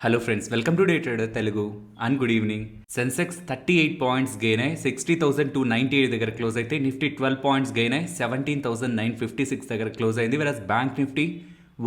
Hello friends, welcome to day trader Telugu and good evening. Sensex 38 points gain అయ్యి 60,298 దగ్గర close అయితే, Nifty 12 points gain అయ్యి 17,956 దగ్గర క్లోజ్ అయింది. వెరస్ బ్యాంక్ నిఫ్టీ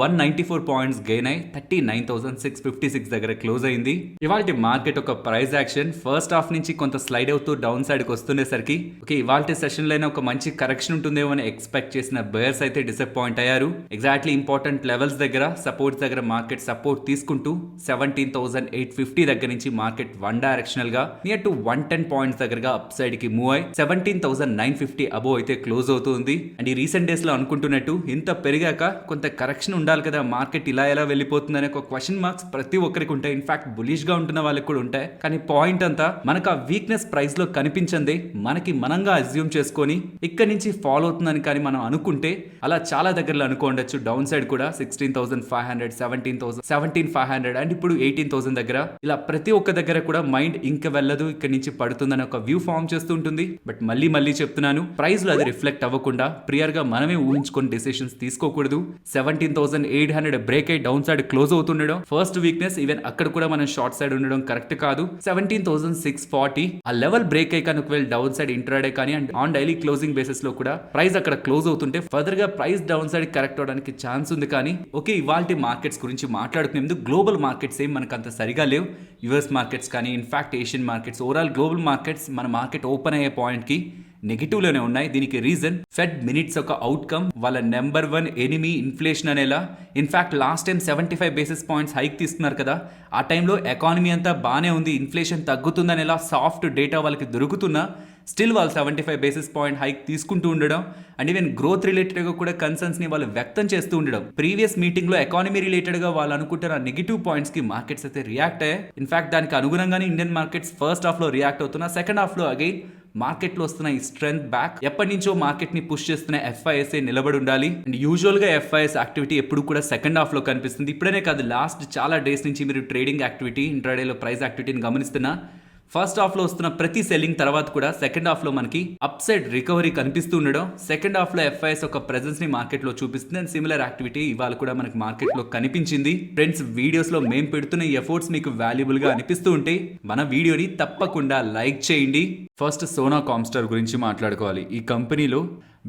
194 పాయింట్స్ గెయిన్ అయ్యి 39,656 దగ్గర క్లోజ్ అయింది. ఇవాళ మార్కెట్ ఒక ప్రైస్ యాక్షన్ ఫస్ట్ హాఫ్ నుంచి కొంత స్లైడ్ అవుతూ డౌన్ సైడ్కి వస్తుండేసరికి ఇవాళ సెషన్ లోనే ఒక మంచి కరెక్షన్ ఉంటుందేమో అని ఎక్స్పెక్ట్ చేసిన బయర్స్ అయితే డిసప్పాయింట్ అయ్యారు. ఎగ్జాక్ట్లీ ఇంపార్టెంట్ లెవెల్స్ దగ్గర సపోర్ట్స్ దగ్గర మార్కెట్ సపోర్ట్ తీసుకుంటూ 17,850 దగ్గర నుంచి మార్కెట్ వన్ డైరెక్షనల్ గా నియర్ టు 110 పాయింట్స్ దగ్గరగా అప్ సైడ్ కి మూవ్ అయ్యి 17,950 అబోవ్ అయితే క్లోజ్ అవుతుంది. అండ్ ఈ రీసెంట్ డేస్ లో అనుకుంటున్నట్టు ఇంత పెరిగాక కొంత కరెక్షన్ ఉండాలి కదా, మార్కెట్ ఇలా ఎలా వెళ్ళిపోతుంది అనే ఒక క్వశ్చన్ మార్క్స్ ప్రతి ఒక్కరికి ఉంటాయి. ఇన్ఫాక్ట్ బులిష్ గా ఉంటున్న వాళ్ళకి కూడా ఉంటాయి. కానీ పాయింట్ అంతా మనకు ఆ వీక్నెస్ ప్రైస్ లో కనిపించింది, మనకి మనంగా అజ్యూమ్ చేసుకొని ఇక్కడ నుంచి ఫాలో అవుతుందని కానీ మనం అనుకుంటే అలా చాలా దగ్గరలో అనుకోండొచ్చు. డౌన్ సైడ్ కూడా 16,500, 17,000, 17,500 అండ్ ఇప్పుడు 18,000 దగ్గర ఇలా ప్రతి ఒక్క దగ్గర కూడా మైండ్ ఇంకా వెళ్ళదు, ఇక్కడ నుంచి పడుతుందని ఒక వ్యూ ఫార్మ్ చేస్తూ ఉంటుంది. బట్ మళ్ళీ చెప్తున్నాను, ప్రైస్ లో అది రిఫ్లెక్ట్ అవ్వకుండా ప్రియర్ గా మనమే ఊహించుకొని డెసిషన్స్ తీసుకోకూడదు. 17,800 బ్రేక్ అయి డౌన్ సైడ్ క్లోజ్ అవుతుండడం ఫస్ట్ వీక్నెస్. ఈవెన్ అక్కడ కూడా మనం షార్ట్ సైడ్ ఉండడం కరెక్ట్ కాదు. 17,640 ఆ లెవెల్ బ్రేక్ అయ్యి కానీ ఒకవేళ డౌన్ సైడ్ ఇంట్రాడే కానీ and on daily closing basis లో కూడా ప్రైస్ అక్కడ క్లోజ్ అవుతుంటే ఫర్దర్ గా ప్రైస్ డౌన్ సైడ్ కరెక్ట్ అవడానికి ఛాన్స్ ఉంది. కానీ ఇవాల్టి మార్కెట్స్ గురించి మాట్లాడుకునేందుకు గ్లోబల్ మార్కెట్స్ ఏం మనకు అంత సరిగా లేవు. యుఎస్ మార్కెట్స్ కానీ in fact Asian markets, overall global markets మన మార్కెట్ ఓపెన్ అయ్యే పాయింట్ కి నెగిటివ్ లోనే ఉన్నాయి. దీనికి రీజన్ ఫెడ్ మినిట్స్ ఒక అవుట్కమ్, వాళ్ళ నెంబర్ 1 ఎనిమీ ఇన్ఫ్లేషన్ అనేలా. In fact last time 75 basis points hike తీసుకున్నారు కదా, ఆ టైంలో ఎకానమీ అంతా బాగానే ఉంది, ఇన్ఫ్లేషన్ తగ్గుతుందనేలా సాఫ్ట్ డేటా వాళ్ళకి దొరుకుతున్నా స్టిల్ వాళ్ళు 75 బేసిస్ పాయింట్ హైక్ తీసుకుంటూ ఉండడం అండ్ ఈవెన్ గ్రోత్ రిలేటెడ్గా కూడా కన్సర్న్స్ ని వాళ్ళు వ్యక్తం చేస్తూ ఉండడం. ప్రీవియస్ మీటింగ్ లో ఎకానమీ రిలేటెడ్ గా వాళ్ళు అనుకుంటున్న నెగిటివ్ పాయింట్స్ కి మార్కెట్స్ అయితే రియాక్ట్ అయ్యాయి. ఇన్ఫాక్ట్ దానికి అనుగుణంగానే ఇండియన్ మార్కెట్స్ ఫస్ట్ హాఫ్ లో రియాక్ట్ అవుతున్నా, సెకండ్ హాఫ్ లో అగైన్ మార్కెట్ లో వస్తున్న ఈ స్ట్రెంత్ బ్యాక్, ఎప్పటి నుంచో మార్కెట్ ని పుష్ చేస్తున్న ఎఫ్ఐఎస్ఏ నిలబడి ఉండాలి. అండ్ యూజువల్ గా ఎఫ్ఐఎస్ యాక్టివిటీ ఎప్పుడు కూడా సెకండ్ హాఫ్ లో కనిపిస్తుంది. ఇప్పుడనే కాదు, లాస్ట్ చాలా డేస్ నుంచి మీరు ట్రేడింగ్ యాక్టివిటీ, ఇంట్రాడేలో ప్రైస్ యాక్టివిటీని గమనిస్తున్నా. ఫస్ట్ హాఫ్ లో వస్తున్న ప్రతి సెల్లింగ్ తర్వాత కూడా సెకండ్ హాఫ్ లో మనకి అప్ సైడ్ రికవరీ కనిపిస్తూ ఉండడం, సెకండ్ హాఫ్ లో ఎఫ్ఐఎస్ ఒక ప్రెజెన్స్ ని మార్కెట్ లో చూపిస్తుంది. అండ్ సిమిలర్ యాక్టివిటీ ఇవాళ కూడా మనకి మార్కెట్ లో కనిపించింది. ఫ్రెండ్స్, వీడియోస్ లో మేము పెడుతున్న ఈ ఎఫర్ట్స్ మీకు వాల్యుబుల్ గా అనిపిస్తూ ఉంటే మన వీడియోని తప్పకుండా లైక్ చేయండి. ఫస్ట్ సోనా కామ్స్టార్ గురించి మాట్లాడుకోవాలి. ఈ కంపెనీలో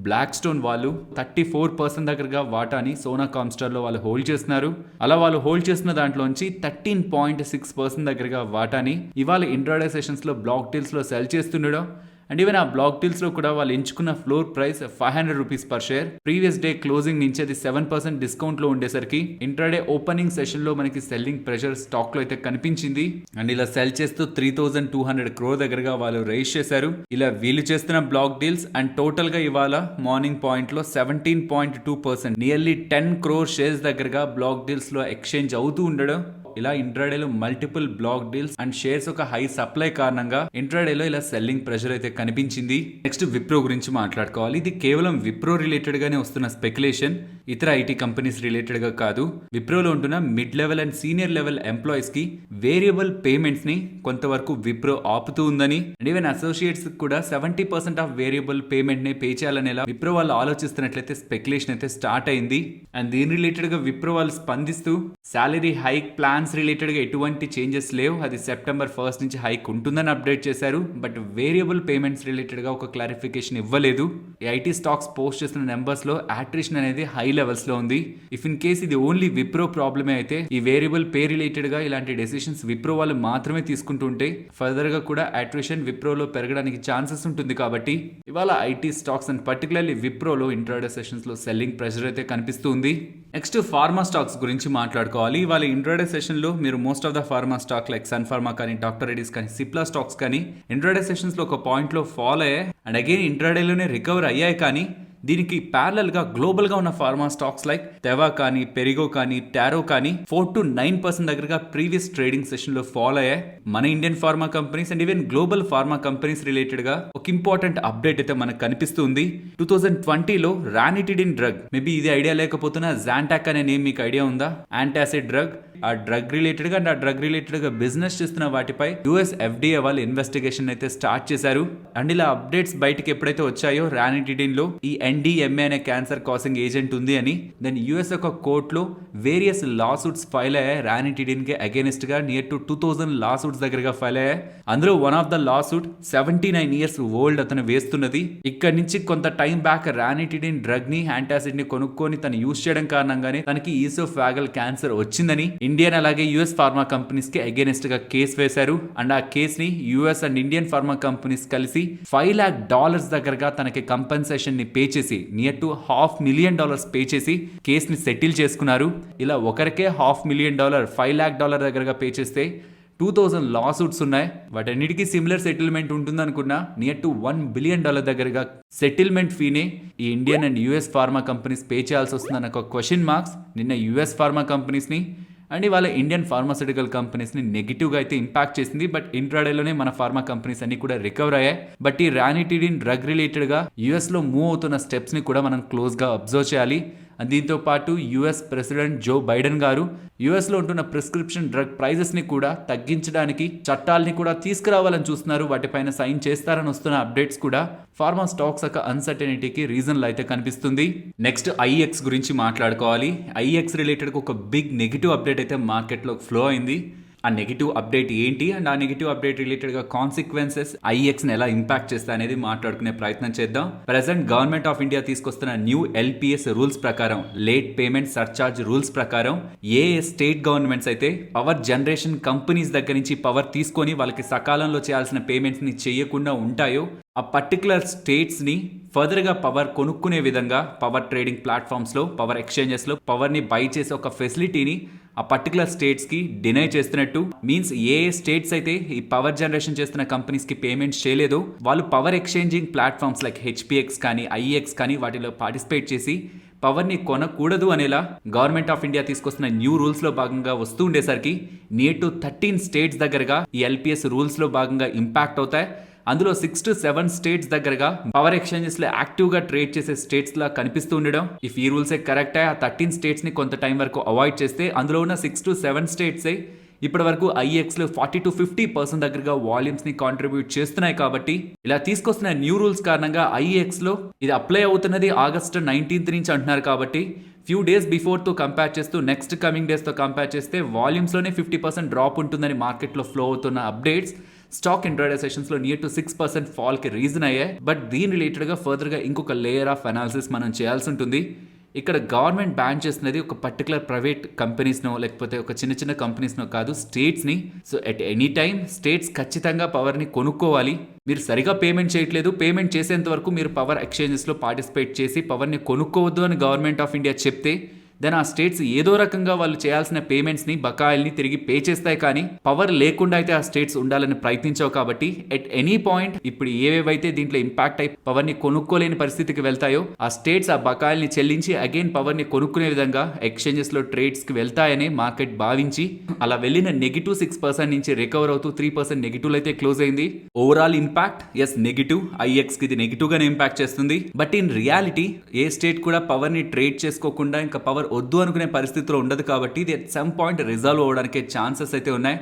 బ్లాక్ స్టోన్ వాళ్ళు 34% దగ్గరగా వాటాని సోనా కామ్స్టార్ లో వాళ్ళు హోల్డ్ చేస్తున్నారు. అలా వాళ్ళు హోల్డ్ చేసిన దాంట్లోంచి 13.6% దగ్గరగా వాటాని ఇవాళ ఇంట్రాడే సెషన్స్ లో బ్లాక్ డీల్స్ లో సెల్ చేస్తుండడం అండ్ ఈవెన్ ఆ బ్లాక్ డీల్స్ లో కూడా వాళ్ళు ఎంచుకున్న floor price 500 rupees per share. Previous day closing నుంచి అది 7% డిస్కౌంట్ లో ఉండేసరికి ఇంట్రాడే ఓపెనింగ్ సెషన్ లో మనకి సెల్లింగ్ ప్రెషర్ స్టాక్ లో అయితే కనిపించింది. అండ్ ఇలా సెల్ చేస్తూ 3,200 crore దగ్గరగా వాళ్ళు రైజ్ చేశారు. ఇలా వీళ్ళు చేస్తున్న బ్లాక్ డీల్స్ అండ్ టోటల్ గా ఇవాళ మార్నింగ్ పాయింట్ లో 17.2% నియర్లీ 10 crore షేర్స్ దగ్గరగా బ్లాక్ డీల్స్ లో ఎక్స్చేంజ్ అవుతూ ఉండడం. ఇలా ఇంట్రాడేలో multiple block deals and shares ఒక హై సప్లై కారణంగా ఇంట్రాడేలో ఇలా సెల్లింగ్ ప్రెషర్ అయితే కనిపించింది. నెక్స్ట్ విప్రో గురించి మాట్లాడుకోవాలి. ఇది కేవలం విప్రో రిలేటెడ్ గానే వస్తున్న స్పెక్యులేషన్, ఇతర ఐటీ కంపెనీస్ రిలేటెడ్ గా కాదు. విప్రోలో ఉంటున్న mid level and senior level employees కి వేరియబుల్ పేమెంట్స్ ని కొంతవరకు విప్రో ఆపుతూ ఉందని అండ్ ఈవెన్ అసోసియేట్స్ కూడా 70% ఆఫ్ వేరియబుల్ పేమెంట్ ని పే చేయాలనేలా విప్రో వాళ్ళు ఆలోచిస్తున్నట్లయితే స్పెక్యులేషన్ అయితే స్టార్ట్ అయింది. అండ్ దీని రిలేటెడ్ గా విప్రో వాళ్ళు స్పందిస్తూ సాలరీ హైక్ ప్లాన్స్ రిలేటెడ్ గా ఎటువంటి చేంజెస్ లేవు, అది September 1st నుంచి హైక్ ఉంటుందని అప్డేట్ చేశారు. బట్ వేరియబుల్ పేమెంట్స్ రిలేటెడ్ గా ఒక క్లారిఫికేషన్ ఇవ్వలేదు. ఈ ఐటీ స్టాక్స్ పోస్ట్ చేసిన నెంబర్స్ లో అట్రిషన్ అనేది హై లెవెల్స్ లో ఉంది. ఇఫ్ ఇన్ కేస్ ఇది ఓన్లీ విప్రో ప్రాబ్లమే అయితే ఈ వేరియబుల్ పే రిలేటెడ్ గా ఇలాంటి డెసిషన్స్ విప్రో వాళ్ళు మాత్రమే తీసుకుంటుంటే ఫర్దర్ గా కూడా అట్రిషన్ విప్రోలో పెరగడానికి ఛాన్సెస్ ఉంటుంది. కాబట్టి ఇవాళ ఐటీ స్టాక్స్ అండ్ పర్టికులర్లీ విప్రోలో ఇంట్రాడే సెషన్స్ లో సెల్లింగ్ ప్రెషర్ అయితే కనిపిస్తుంది. నెక్స్ట్ ఫార్మా స్టాక్స్ గురించి మాట్లాడుకోవాలి. ఇవాళ ఇంట్రాడే సెషన్ లో మీరు most of the pharma stock like Sun Pharma కానీ, డాక్టర్ రెడ్డిస్ కానీ, సిప్లా స్టాక్స్ కానీ ఇంట్రాడే సెషన్స్ లో ఒక పాయింట్ లో ఫాల్ అయ్యాయి అండ్ అగైన్ ఇంట్రాడేలోనే రికవర్ అయ్యాయి. కానీ దీనికి ప్యారలల్ గా గ్లోబల్ గా ఉన్న ఫార్మా స్టాక్స్ లైక్ తెవా కానీ, పెరిగో కానీ, టారో కానీ 4 to 9% దగ్గరగా ప్రీవియస్ ట్రేడింగ్ సెషన్ లో ఫాల్ అయ్యాయి. మన Indian pharma companies and even global pharma companies related గా ఒక ఇంపార్టెంట్ అప్డేట్ అయితే మనకు కనిపిస్తుంది. 2020లో రానిటిడిన్ డ్రగ్, మేబీ ఇది ఐడియా లేకపోతున్నా జాంటాక్ అనే నేమ్ మీకు ఐడియా ఉందా? Antacid drug. ఆ డ్రగ్ రిలేటెడ్ గా అండ్ ఆ డ్రగ్ రిలేటెడ్ గా బిజినెస్ చేస్తున్న వాటిపై యుఎస్ ఎఫ్డిఏ వాళ్ళు ఇన్వెస్టిగేషన్ అయితే స్టార్ట్ చేశారు. అండ్ ఇలా అప్డేట్స్ బయటకి ఎప్పుడైతే వచ్చాయో రానిటిడిన్ లో ఈ NDMA అనే క్యాన్సర్ కాసింగ్ ఏజెంట్ ఉంది అని. దెన్ యుఎస్ ఒక కోర్టులో వేరియస్ లా సూట్స్ ఫైల్ అయ్యాయి రానిటిడిన్ కి అగేనిస్ట్ గా. నియర్ టు 2000 లా సూట్స్ దగ్గరగా ఫైల్ అయ్యాయి. అందులో one of the law suit 79 years old అతను వేస్తున్నది. ఇక్కడ నుంచి కొంత టైం బ్యాక్ రానిటిడిన్ డ్రగ్ ని యాంటాసిడ్ ని కొనుక్కొని తను యూజ్ చేయడం కారణంగానే తనకి ఈసోఫాగల్ క్యాన్సర్ వచ్చిందని ఇండియన్ అలాగే యుఎస్ ఫార్మా కంపెనీస్ కి అగేనిస్ట్ గా కేసు వేశారు. అండ్ ఆ కేస్ ని US and Indian pharma companies కలిసి $5 lakh దగ్గరగా తనకి కంపెన్సేషన్ ని పే చేసి నియర్ టు $500,000 పే చేసి కేస్ ని సెటిల్ చేసుకున్నారు. ఇలా ఒకరికే $500,000 $5 lakh దగ్గరగా పే చేస్తే 2000 లా సూట్స్ ఉన్నాయి. వాటన్నిటికీ సిమిలర్ సెటిల్మెంట్ ఉంటుంది అనుకున్నా. నియర్ టు $1 billion దగ్గరగా సెటిల్మెంట్ ఫీనే ఈ Indian and US pharma companies pay చేయాల్సి వస్తుందన్న ఒక క్వశ్చన్ మార్క్స్ నిన్న యుఎస్ ఫార్మా కంపెనీస్ని అండ్ ఇవాళ ఇండియన్ ఫార్మాస్యూటికల్ కంపెనీస్ని నెగిటివ్గా అయితే ఇంపాక్ట్ చేసింది. బట్ ఇంట్రాడేలోనే మన ఫార్మా కంపెనీస్ అన్ని కూడా రికవర్ అయ్యాయి. బట్ ఈ రానిటిడిన్ డ్రగ్ రిలేటెడ్గా యూఎస్లో మూవ్ అవుతున్న స్టెప్స్ని కూడా మనం క్లోజ్గా అబ్జర్వ్ చేయాలి. దీంతో పాటు యుఎస్ ప్రెసిడెంట్ జో బైడెన్ గారు యుఎస్లో ఉంటున్న ప్రిస్క్రిప్షన్ డ్రగ్ ప్రైజెస్ని కూడా తగ్గించడానికి చట్టాలని కూడా తీసుకురావాలని చూస్తున్నారు. వాటిపైన సైన్ చేస్తారని వస్తున్న అప్డేట్స్ కూడా ఫార్మా స్టాక్స్ యొక్క అన్సర్టనిటీకి రీజన్లు అయితే కనిపిస్తుంది. నెక్స్ట్ ఐఎక్స్ గురించి మాట్లాడుకోవాలి. ఐఎక్స్ రిలేటెడ్ ఒక బిగ్ నెగిటివ్ అప్డేట్ అయితే మార్కెట్లో ఫ్లో అయింది. ఆ నెగిటివ్ అప్డేట్ ఏంటి అండ్ ఆ నెగిటివ్ అప్డేట్ రిలేటెడ్గా కాన్సిక్వెన్సెస్ ఐఎక్స్ని ఎలా ఇంపాక్ట్ చేస్తా అనేది మాట్లాడుకునే ప్రయత్నం చేద్దాం. ప్రెసెంట్ గవర్నమెంట్ ఆఫ్ ఇండియా తీసుకొస్తున్న న్యూ ఎల్పిఎస్ రూల్స్ ప్రకారం, లేట్ పేమెంట్ సర్చార్జ్ రూల్స్ ప్రకారం ఏ స్టేట్ గవర్నమెంట్స్ అయితే పవర్ జనరేషన్ కంపెనీస్ దగ్గర నుంచి పవర్ తీసుకొని వాళ్ళకి సకాలంలో చేయాల్సిన పేమెంట్స్ని చేయకుండా ఉంటాయో ఆ పర్టికులర్ స్టేట్స్ని ఫర్దర్గా పవర్ కొనుక్కునే విధంగా పవర్ ట్రేడింగ్ ప్లాట్ఫామ్స్లో, పవర్ ఎక్స్చేంజెస్లో పవర్ని బై చేసే ఒక ఫెసిలిటీని ఆ పర్టికులర్ స్టేట్స్కి డినై చేస్తున్నట్టు. మీన్స్ ఏ స్టేట్స్ అయితే ఈ పవర్ జనరేషన్ చేస్తున్న కంపెనీస్కి పేమెంట్స్ చేయలేదో వాళ్ళు పవర్ ఎక్స్చేంజింగ్ ప్లాట్ఫామ్స్ లైక్ హెచ్పిఎక్స్ కానీ ఐఎక్స్ కానీ వాటిలో పార్టిసిపేట్ చేసి పవర్ని కొనకూడదు అనేలా గవర్నమెంట్ ఆఫ్ ఇండియా తీసుకొస్తున్న న్యూ రూల్స్లో భాగంగా వస్తూ ఉండేసరికి నియర్ టు 13 స్టేట్స్ దగ్గరగా ఈ ఎల్పిఎస్ రూల్స్లో భాగంగా ఇంపాక్ట్ అవుతాయి. అందులో 6 to 7 స్టేట్స్ దగ్గరగా పవర్ ఎక్స్చేంజెస్ లో యాక్టివ్ గా ట్రేడ్ చేసే స్టేట్స్ లా కనిపిస్తూ ఉండడం. ఇఫ్ ఈ రూల్స్ కరెక్ట్ ఆ 13 స్టేట్స్ ని కొంత టైం వరకు అవాయిడ్ చేస్తే అందులో ఉన్న 6 to 7 స్టేట్స్ ఇప్పటి వరకు ఐఎక్స్ లో 40 to 50% దగ్గరగా వాల్యూమ్స్ ని కాంట్రిబ్యూట్ చేస్తున్నాయి. కాబట్టి ఇలా తీసుకొస్తున్న న్యూ రూల్స్ కారణంగా ఐఎక్స్ లో ఇది అప్లై అవుతున్నది August 19th నుంచి అంటున్నారు. కాబట్టి ఫ్యూ డేస్ బిఫోర్ తో కంపేర్ చేస్తూ నెక్స్ట్ కమింగ్ డేస్ తో కంపేర్ చేస్తే వాల్యూమ్స్ లోనే 50% డ్రాప్ ఉంటుందని మార్కెట్ లో ఫ్లో అవుతున్న అప్డేట్స్ స్టాక్ ఇంట్రాడే సెషన్స్ లో నియర్ టు 6% ఫాల్ కి రీజన్ అయ్యాయి. బట్ దీని రిలేటెడ్ గా ఫర్దర్ గా ఇంకొక లేయర్ ఆఫ్ అనాలిసిస్ మనం చేయాల్సి ఉంటుంది. ఇక్కడ గవర్నమెంట్ బ్యాన్ చేస్తున్నది ఒక పర్టికులర్ ప్రైవేట్ కంపెనీస్నో లేకపోతే ఒక చిన్న చిన్న కంపెనీస్నో కాదు, స్టేట్స్ని. So at any time states ఖచ్చితంగా పవర్ని కొనుక్కోవాలి. మీరు సరిగా పేమెంట్ చేయట్లేదు, పేమెంట్ చేసేంత వరకు మీరు పవర్ ఎక్స్చేంజెస్లో పార్టిసిపేట్ చేసి పవర్ని కొనుక్కోవద్దు అని గవర్నమెంట్ ఆఫ్ ఇండియా చెప్తే దెన్ ఆ స్టేట్స్ ఏదో రకంగా వాళ్ళు చేయాల్సిన పేమెంట్స్ని, బకాయిల్ని తిరిగి పే చేస్తాయి. కానీ పవర్ లేకుండా అయితే ఆ స్టేట్స్ ఉండాలని ప్రయత్నించావు. కాబట్టి ఎట్ ఎనీ పాయింట్ ఇప్పుడు ఏవేవైతే దీంట్లో ఇంపాక్ట్ అయి పవర్ని కొనుక్కోలేని పరిస్థితికి వెళ్తాయో ఆ స్టేట్స్ ఆ బకాయిల్ని చెల్లించి అగైన్ పవర్ని కొనుక్కునే విధంగా ఎక్స్చేంజెస్లో ట్రేడ్స్కి వెళ్తాయని మార్కెట్ భావించి అలా వెళ్ళిన -6% నుంచి రికవర్ అవుతూ 3% నెగిటివ్ అయితే క్లోజ్ అయింది. Overall impact is negative, IEX కి ఇది నెగిటివ్ గానే ఇంపాక్ట్ చేస్తుంది. But in reality a state కూడా పవర్ని ట్రేడ్ చేసుకోకుండా ఇంకా పవర్ వద్దు అనుకునే పరిస్థితిలో ఉండదు. కాబట్టి ఇది అట్ సమ్ పాయింట్ రిజాల్వ్ అవ్వడానికి ఛాన్సెస్ అయితే ఉన్నాయి.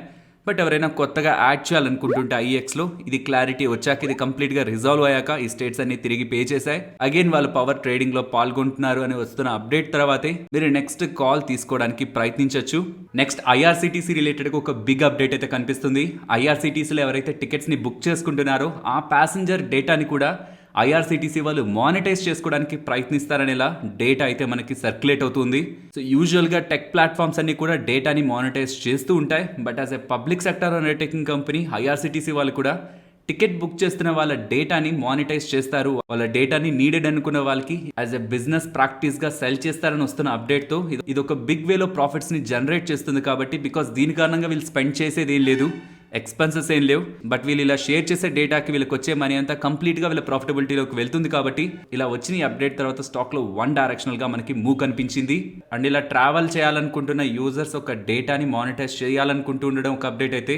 బట్ ఎవరైనా కొత్తగా యాడ్ చేయాలనుకుంటుంటే ఐఎక్స్లో ఇది క్లారిటీ వచ్చాక, ఇది కంప్లీట్గా రిజాల్వ్ అయ్యాక ఈ స్టేట్స్ అన్ని తిరిగి పే చేశాయి, అగైన్ వాళ్ళు పవర్ ట్రేడింగ్లో పాల్గొంటున్నారు అని వస్తున్న అప్డేట్ తర్వాతే మీరు నెక్స్ట్ కాల్ తీసుకోవడానికి ప్రయత్నించవచ్చు. నెక్స్ట్ ఐఆర్సిటీసీ రిలేటెడ్గా ఒక బిగ్ అప్డేట్ అయితే కనిపిస్తుంది. ఐఆర్సిటీసీలో ఎవరైతే టికెట్స్ని బుక్ చేసుకుంటున్నారో ఆ ప్యాసింజర్ డేటాని కూడా ఐఆర్సిటీసీ వాళ్ళు మానిటైజ్ చేసుకోవడానికి ప్రయత్నిస్తారనేలా డేటా అయితే మనకి సర్క్యులేట్ అవుతుంది. సో యూజువల్గా టెక్ ప్లాట్ఫామ్స్ అన్ని కూడా డేటాని మానిటైజ్ చేస్తూ ఉంటాయి. But as a public sector undertaking company IRCTC వాళ్ళు కూడా టికెట్ బుక్ చేస్తున్న వాళ్ళ డేటాని మానిటైజ్ చేస్తారు. వాళ్ళ డేటాని నీడెడ్ అనుకున్న వాళ్ళకి యాజ్ ఎ బిజినెస్ ప్రాక్టీస్ గా సెల్ చేస్తారని వస్తున్న అప్డేట్ తో ఇది ఒక బిగ్ వేలో ప్రాఫిట్స్ ని జనరేట్ చేస్తుంది. కాబట్టి బికాస్ దీని కారణంగా వీళ్ళు స్పెండ్ చేసేది ఏం లేదు, ఎక్స్పెన్సెస్ ఏం లేవు. బట్ వీళ్ళు ఇలా షేర్ చేసే డేటాకి వీళ్ళకి వచ్చే మనీ అంతా కంప్లీట్గా వీళ్ళ ప్రాఫిటబిలిటీలోకి వెళ్తుంది. కాబట్టి ఇలా వచ్చిన ఈ అప్డేట్ తర్వాత స్టాక్లో వన్ డైరెక్షనల్గా మనకి మూవ్ కనిపించింది. అండ్ ఇలా ట్రావెల్ చేయాలనుకుంటున్న యూజర్స్ ఒక డేటాని మానిటైజ్ చేయాలనుకుంటూ ఉండడం ఒక అప్డేట్ అయితే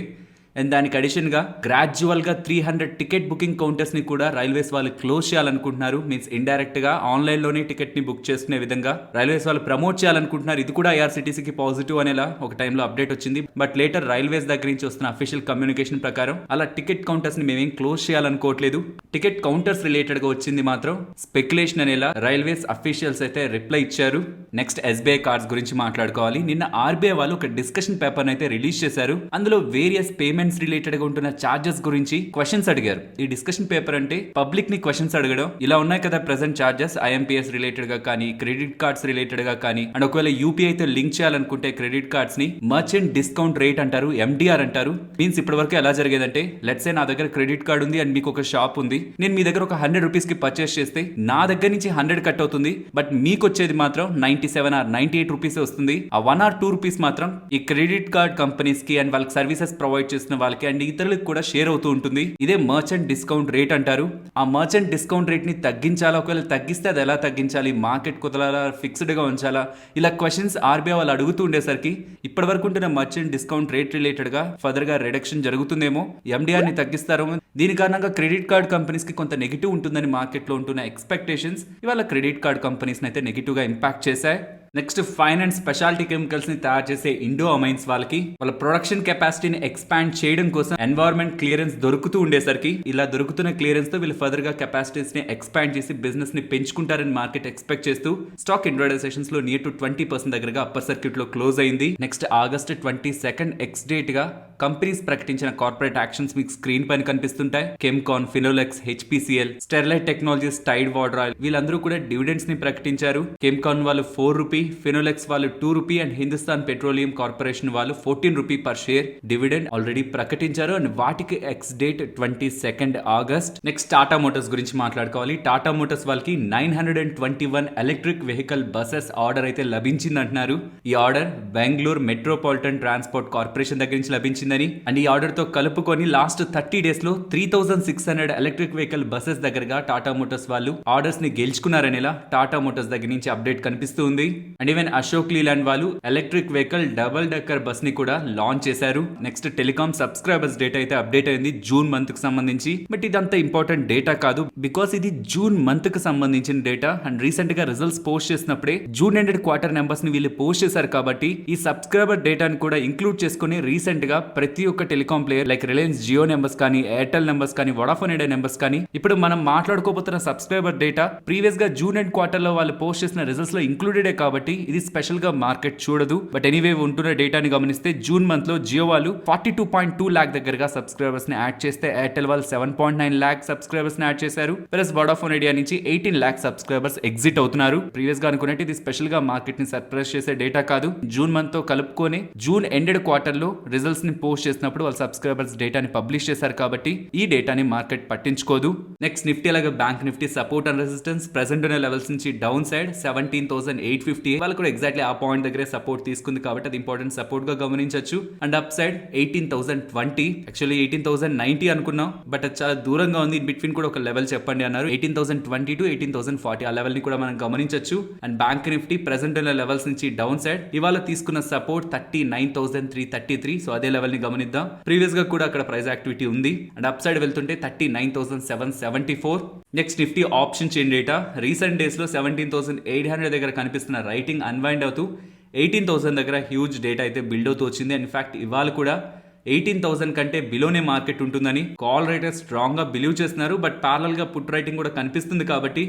అండ్ దానికి అడిషన్ గా గ్రాడ్యువల్ గా 300 టికెట్ బుకింగ్ కౌంటర్స్ ని కూడా రైల్వేస్ వాళ్ళు క్లోజ్ చేయాలనుకుంటున్నారు. మీన్స్ ఇండైరెక్ట్ గా ఆన్లైన్ లోనే టికెట్ ని బుక్ చేసుకునే విధంగా రైల్వేస్ వాళ్ళు ప్రమోట్ చేయాలనుకుంటున్నారు. ఇది కూడా ఐఆర్సిటీసీకి పాజిటివ్ అనేలా ఒక టైంలో అప్డేట్ వచ్చింది. బట్ లేటర్ రైల్వేస్ దగ్గర నుంచి వస్తున్న అఫీషియల్ కమ్యూనికేషన్ ప్రకారం అలా టికెట్ కౌంటర్స్ ని మేమేం క్లోజ్ చేయాలనుకోవట్లేదు. టికెట్ కౌంటర్స్ రిలేటెడ్ గా వచ్చింది మాత్రం స్పెక్యులేషన్ అనేలా రైల్వేస్ అఫీషియల్స్ అయితే రిప్లై ఇచ్చారు. నెక్స్ట్ ఎస్బీఐ కార్డ్స్ గురించి మాట్లాడుకోవాలి. నిన్న ఆర్బీఐ వాళ్ళు ఒక డిస్కషన్ పేపర్ అయితే రిలీజ్ చేశారు. అందులో వేరియస్ పేమెంట్స్ రిలేటెడ్ గా ఉంటున్న చార్జెస్ గురించి క్వశ్చన్స్ అడిగారు. ఈ డిస్కషన్ పేపర్ అంటే పబ్లిక్ ని క్వశ్చన్స్ అడగడం. ఇలా ఉన్నాయి కదా ప్రెసెంట్ చార్జెస్ ఐఎంపీఎస్ రిలేటెడ్ గా కానీ క్రెడిట్ కార్డ్స్ రిలేటెడ్ గా కానీ అండ్ ఒకవేళ యూపీఐ తో లింక్ చేయాలనుకుంటే క్రెడిట్ కార్డ్స్ ని మర్చెంట్ డిస్కౌంట్ రేట్ అంటారు, ఎండిఆర్ అంటారు. మీన్స్ ఇప్పటి వరకు ఎలా జరిగేదంటే లెట్స్ సే నా దగ్గర క్రెడిట్ కార్డ్ ఉంది అండ్ మీకు ఒక షాప్ ఉంది. నేను మీ దగ్గర ఒక 100 రూపీస్ కి పర్చేస్ చేస్తే నా దగ్గర నుంచి 100 కట్ అవుతుంది. బట్ మీకు వచ్చేది మాత్రం 97 ఆర్ 98 రూపీస్ వస్తుంది. ఆ 1 ఆర్ 2 రూపీస్ మాత్రం ఈ క్రెడిట్ కార్డ్ కంపెనీస్ కి అండ్ వాళ్ళకి సర్వీసెస్ ప్రొవైడ్ చేసిన వాళ్ళకి అండ్ ఇతరులకు కూడా షేర్ అవుతూ ఉంటుంది. ఇదే మర్చెంట్ డిస్కౌంట్ రేట్ అంటారు. ఆ మర్చెంట్ డిస్కౌంట్ రేట్ ని తగ్గించాలా, ఒకవేళ తగ్గిస్తే అది ఎలా తగ్గించాలి, మార్కెట్ కుదరాలా, ఫిక్స్డ్ గా ఉంచాలా, ఇలా క్వశ్చన్స్ ఆర్బీఐ వాళ్ళు అడుగుతూ ఉండేసరికి ఇప్పటి వరకు ఉంటున్న మర్చెంట్ డిస్కౌంట్ రేట్ రిలేటెడ్ గా ఫర్దర్ గా రిడక్షన్ జరుగుతుందేమో, ఎండిఆర్ ని తగ్గిస్తారేమో. దీని కారణంగా క్రెడిట్ కార్డ్ కంపెనీస్ కి కొంత నెగిటివ్ ఉంటుందని మార్కెట్ లో ఉంటున్న ఎక్స్పెక్టేషన్స్ ఇవాళ క్రెడిట్ కార్డ్ కంపెనీస్ అయితే నెగిటివ్ గా ఇంపాక్ట్ చేశాయి. Next fine and speciality chemicals ని తయారు చేసే ఇండో అమైన్స్ వాళ్ళకి వాళ్ళ ప్రొడక్షన్ కెపాసిటీని ఎక్స్పాండ్ చేయడం కోసం ఎన్వైరన్మెంట్ క్లియరెన్స్ దొరుకుతూ ఉండేసరికి ఇలా దొరుకుతున్న క్లియరెన్స్ తో వీళ్ళు ఫర్దర్ గా కెపాసిటీస్ ని ఎక్స్పాండ్ చేసి బిజినెస్ ని పెంచుకుంటారని మార్కెట్ ఎక్స్పెక్ట్ చేస్తూ స్టాక్ ఇంట్రాడే సెషన్స్ లో నియర్ టు 20% దగ్గరగా అప్పర్ సర్క్యూట్ లో క్లోజ్ అయింది. నెక్స్ట్ ఆగస్ట్ 22 ఎక్స్ డేట్ గా కంపెనీస్ ప్రకటించిన కార్పొరేట్ యాక్షన్స్ మీకు స్క్రీన్ పైన కనిపిస్తుంటాయి. Chemcon, Finolex, HPCL, Sterlite technologies, Tide Water Oil వీళ్ళందరూ కూడా డివిడెండ్స్ ని ప్రకటించారు. కెమ్కాన్ వాళ్ళు 4 రూపీ, ఫినోలెక్స్ వాళ్ళు 2 rupee and Hindustan petroleum corporation వాళ్ళు 14 rupee per share dividend already ప్రకటించారు. అండ్ వాటికి X date 22 August. Next Tata Motors గురించి మాట్లాడుకోవాలి. టాటా మోటార్స్ వాళ్ళకి 921 ఎలక్ట్రిక్ వెహికల్ బసెస్ ఆర్డర్ అయితే లభించింది అంటున్నారు. ఈ order Bengaluru metropolitan transport corporation దగ్గర నుంచి లభించిందని అండ్ ఈ ఆర్డర్ తో కలుపుకొని లాస్ట్ 30 డేస్ లో 3600 ఎలక్ట్రిక్ వెహికల్ బసెస్ దగ్గరగా టాటా మోటార్స్ వాళ్ళు ఆర్డర్స్ ని గెలుచుకున్నారనేలా టాటా మోటార్స్ దగ్గర నుంచి అప్డేట్ కనిపిస్తుంది. అండ్ ఈవెన్ అశోక్ లీలాండ్ వాళ్ళు electric vehicle double decker bus ని కూడా లాంచ్ చేశారు. నెక్స్ట్ టెలికాం సబ్స్క్రైబర్స్ డేటా అయితే అప్డేట్ అయింది జూన్ మంత్ కి సంబంధించి. బట్ ఇదంతా ఇంపార్టెంట్ డేటా కాదు, బికాస్ ఇది జూన్ మంత్ కి సంబంధించిన డేటా. అండ్ రీసెంట్ గా రిజల్ట్స్ పోస్ట్ చేసినప్పుడే జూన్ ఎండెడ్ క్వార్టర్ నెంబర్స్ ని వీళ్ళు పోస్ట్ చేశారు కాబట్టి ఈ సబ్స్క్రైబర్ డేటాని కూడా ఇంక్లూడ్ చేసుకుని రీసెంట్ గా ప్రతి ఒక్క telecom player like Reliance Jio numbers కానీ, ఎయిర్టెల్ నెంబర్స్ కానీ, వోడాఫోన్ ఐడియా నెంబర్స్ కానీ ఇప్పుడు మనం మాట్లాడుకోబోతున్న సబ్స్క్రైబర్ డేటా ప్రీవియస్ గా జూన్ ఎండ్ క్వార్టర్ లో వాళ్ళు పోస్ట్ చేసిన రిజల్ట్స్ లో ఇంక్లూడెడ్ కాబట్టి ఇది స్పెషల్ గా మార్కెట్ చూడదు. బట్ ఎనీవే ఉంటున్న డేటాని గమనిస్తే జూన్ మంత్ లో జియో వాళ్ళు 42.2 లాక్ దగ్గరగా సబ్స్క్రైబర్స్ ని యాడ్ చేస్తే ఎయిర్టెల్ వాళ్ళు 7.9 లాక్ సబ్స్క్రైబర్స్ ని యాడ్ చేశారు. ప్లస్ వోడాఫోన్ ఐడియా నుంచి 18 లాక్ సబ్స్క్రైబర్స్ ఎగ్జిట్ అవుతున్నారు. ప్రీవియస్ గా అనుకున్నట్టు ఇది స్పెషల్ గా మార్కెట్ ని సర్ప్రైజ్ చేసే డేటా కాదు. జూన్ మంత్ తో కలుపుకొని జూన్ ఎండెడ్ క్వార్టర్ లో రిజల్ట్స్ ని పోస్ట్ చేసినప్పుడు వాళ్ళ సబ్స్క్రైబర్స్ డేటాని పబ్లిష్ చేశారు కాబట్టి ఈ డేటాని మార్కెట్ పట్టించుకోదు. నెక్స్ట్ నిఫ్టీ అలాగే bank Nifty support and resistance present ఉన్న లెవెల్స్ నుంచి డౌన్ సైడ్ 17,850 వాళ్ళు కూడా ఎగ్జాక్ట్లీ ఆ పాయింట్ దగ్గరే సపోర్ట్ తీసుకుంది కాబట్టి అది ఇంపార్టెంట్ సపోర్ట్ గా గమనించవచ్చు. అండ్ అప్ సైడ్ 18,020 యాక్చువల్లీ 18,090 అనుకున్నాం బట్ అది చాలా దూరంగా ఉంది. ఇన్ బిట్వీన్ కూడా ఒక లెవెల్ చెప్పండి అన్నారు. 18,020 to 18,040 ఆ లెవెల్ ని కూడా మనం గమనించవచ్చు. అండ్ బ్యాంక్ నిఫ్టీ ప్రెసెంట్ ఉన్న లెవెల్స్ నుంచి డౌన్ సైడ్ ఇవాళ తీసుకున్న సపోర్ట్ 39,333 సో అదే లెవెల్ ని గమనిద్దాం. ప్రీవియస్ గా కూడా అక్కడ ప్రైస్ యాక్టివిటీ ఉంది. అండ్ అప్ సైడ్ వెళ్తుంటే 39,774. Next Nifty option chain data recent days లో 17,800 దగ్గర కనిపిస్తున్న రైటింగ్ అన్వైండ్ అవుతూ 18,000 దగ్గర హ్యూజ్ డేటా అయితే బిల్డ్ అవుతూ వచ్చింది. ఇన్ఫాక్ట్ ఇవాళ కూడా 18,000 కంటే బిలోనే మార్కెట్ ఉంటుందని కాల్ రైటర్స్ స్ట్రాంగ్ గా బిలీవ్ చేస్తున్నారు. బట్ ప్యారలల్ గా పుట్ రైటింగ్ కూడా కనిపిస్తుంది కాబట్టి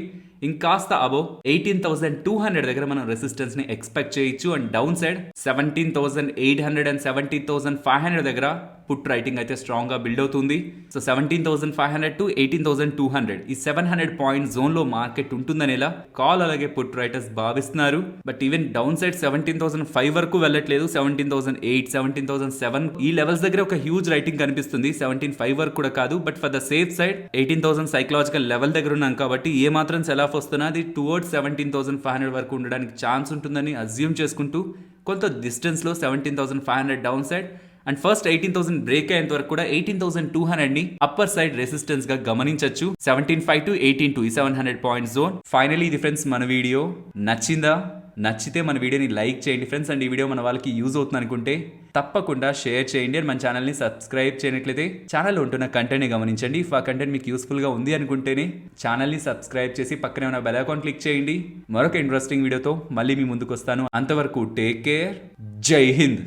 ఇంకాస్త అబో 18,200 దగ్గర మనం రెసిస్టెన్స్ ని ఎక్స్పెక్ట్ చేయొచ్చు. అండ్ డౌన్ సైడ్ 17,800 అండ్ 17,500 దగ్గర పుట్ రైటింగ్ అయితే స్ట్రాంగ్ గా బిల్డ్ అవుతుంది. సో 17,500 to 18,200 ఈ 700 పాయింట్ జోన్ లో మార్కెట్ ఉంటుందనేలా కాల్ అలాగే పుట్ రైటర్స్ భావిస్తున్నారు. బట్ ఈవెన్ డౌన్ సైడ్ 17,005 వరకు వెళ్ళట్లేదు. 17,008, 17,007 ఈ లెవెల్స్ దగ్గర ఒక హ్యూజ్ రైటింగ్ కనిపిస్తుంది. 17,500 వరకు కూడా కాదు. But for the safe side 18,000 psychological level దగ్గర ఉన్నాం కాబట్టి ఏ మాత్రం సెల్ ఆఫ్ వస్తున్నా అది టువర్డ్స్ 17,500 వరకు ఉండడానికి ఛాన్స్ ఉంటుందని అజ్యూమ్ చేసుకుంటూ కొంత డిస్టెన్స్ లో 17,500 down side and first 18,000 break అయ్యేంత వరకు కూడా 18,200 ని అప్పర్ సైడ్ రెసిస్టెన్స్ గా గమనించవచ్చు. 17,500 to 18,200 ఈ 700 పాయింట్ జోన్. ఫైనలీ ఇది ఫ్రెండ్స్ మన వీడియో నచ్చిందా? నచ్చితే మన వీడియోని లైక్ చేయండి ఫ్రెండ్స్. అండ్ ఈ వీడియో మన వాళ్ళకి యూజ్ అవుతుంది అనుకుంటే తప్పకుండా షేర్ చేయండి. అండ్ మన ఛానల్ని సబ్స్క్రైబ్ చేయనట్లయితే ఛానల్లో ఉంటున్న కంటెంట్ని గమనించండి. ఇఫ్ ఆ కంటెంట్ మీకు యూస్ఫుల్గా ఉంది అనుకుంటేనే ఛానల్ని సబ్స్క్రైబ్ చేసి పక్కనే ఉన్న బెల్ ఐకాన్ క్లిక్ చేయండి. మరొక ఇంట్రెస్టింగ్ వీడియోతో మళ్ళీ మీ ముందుకు వస్తాను. అంతవరకు టేక్ కేర్. జై హింద్.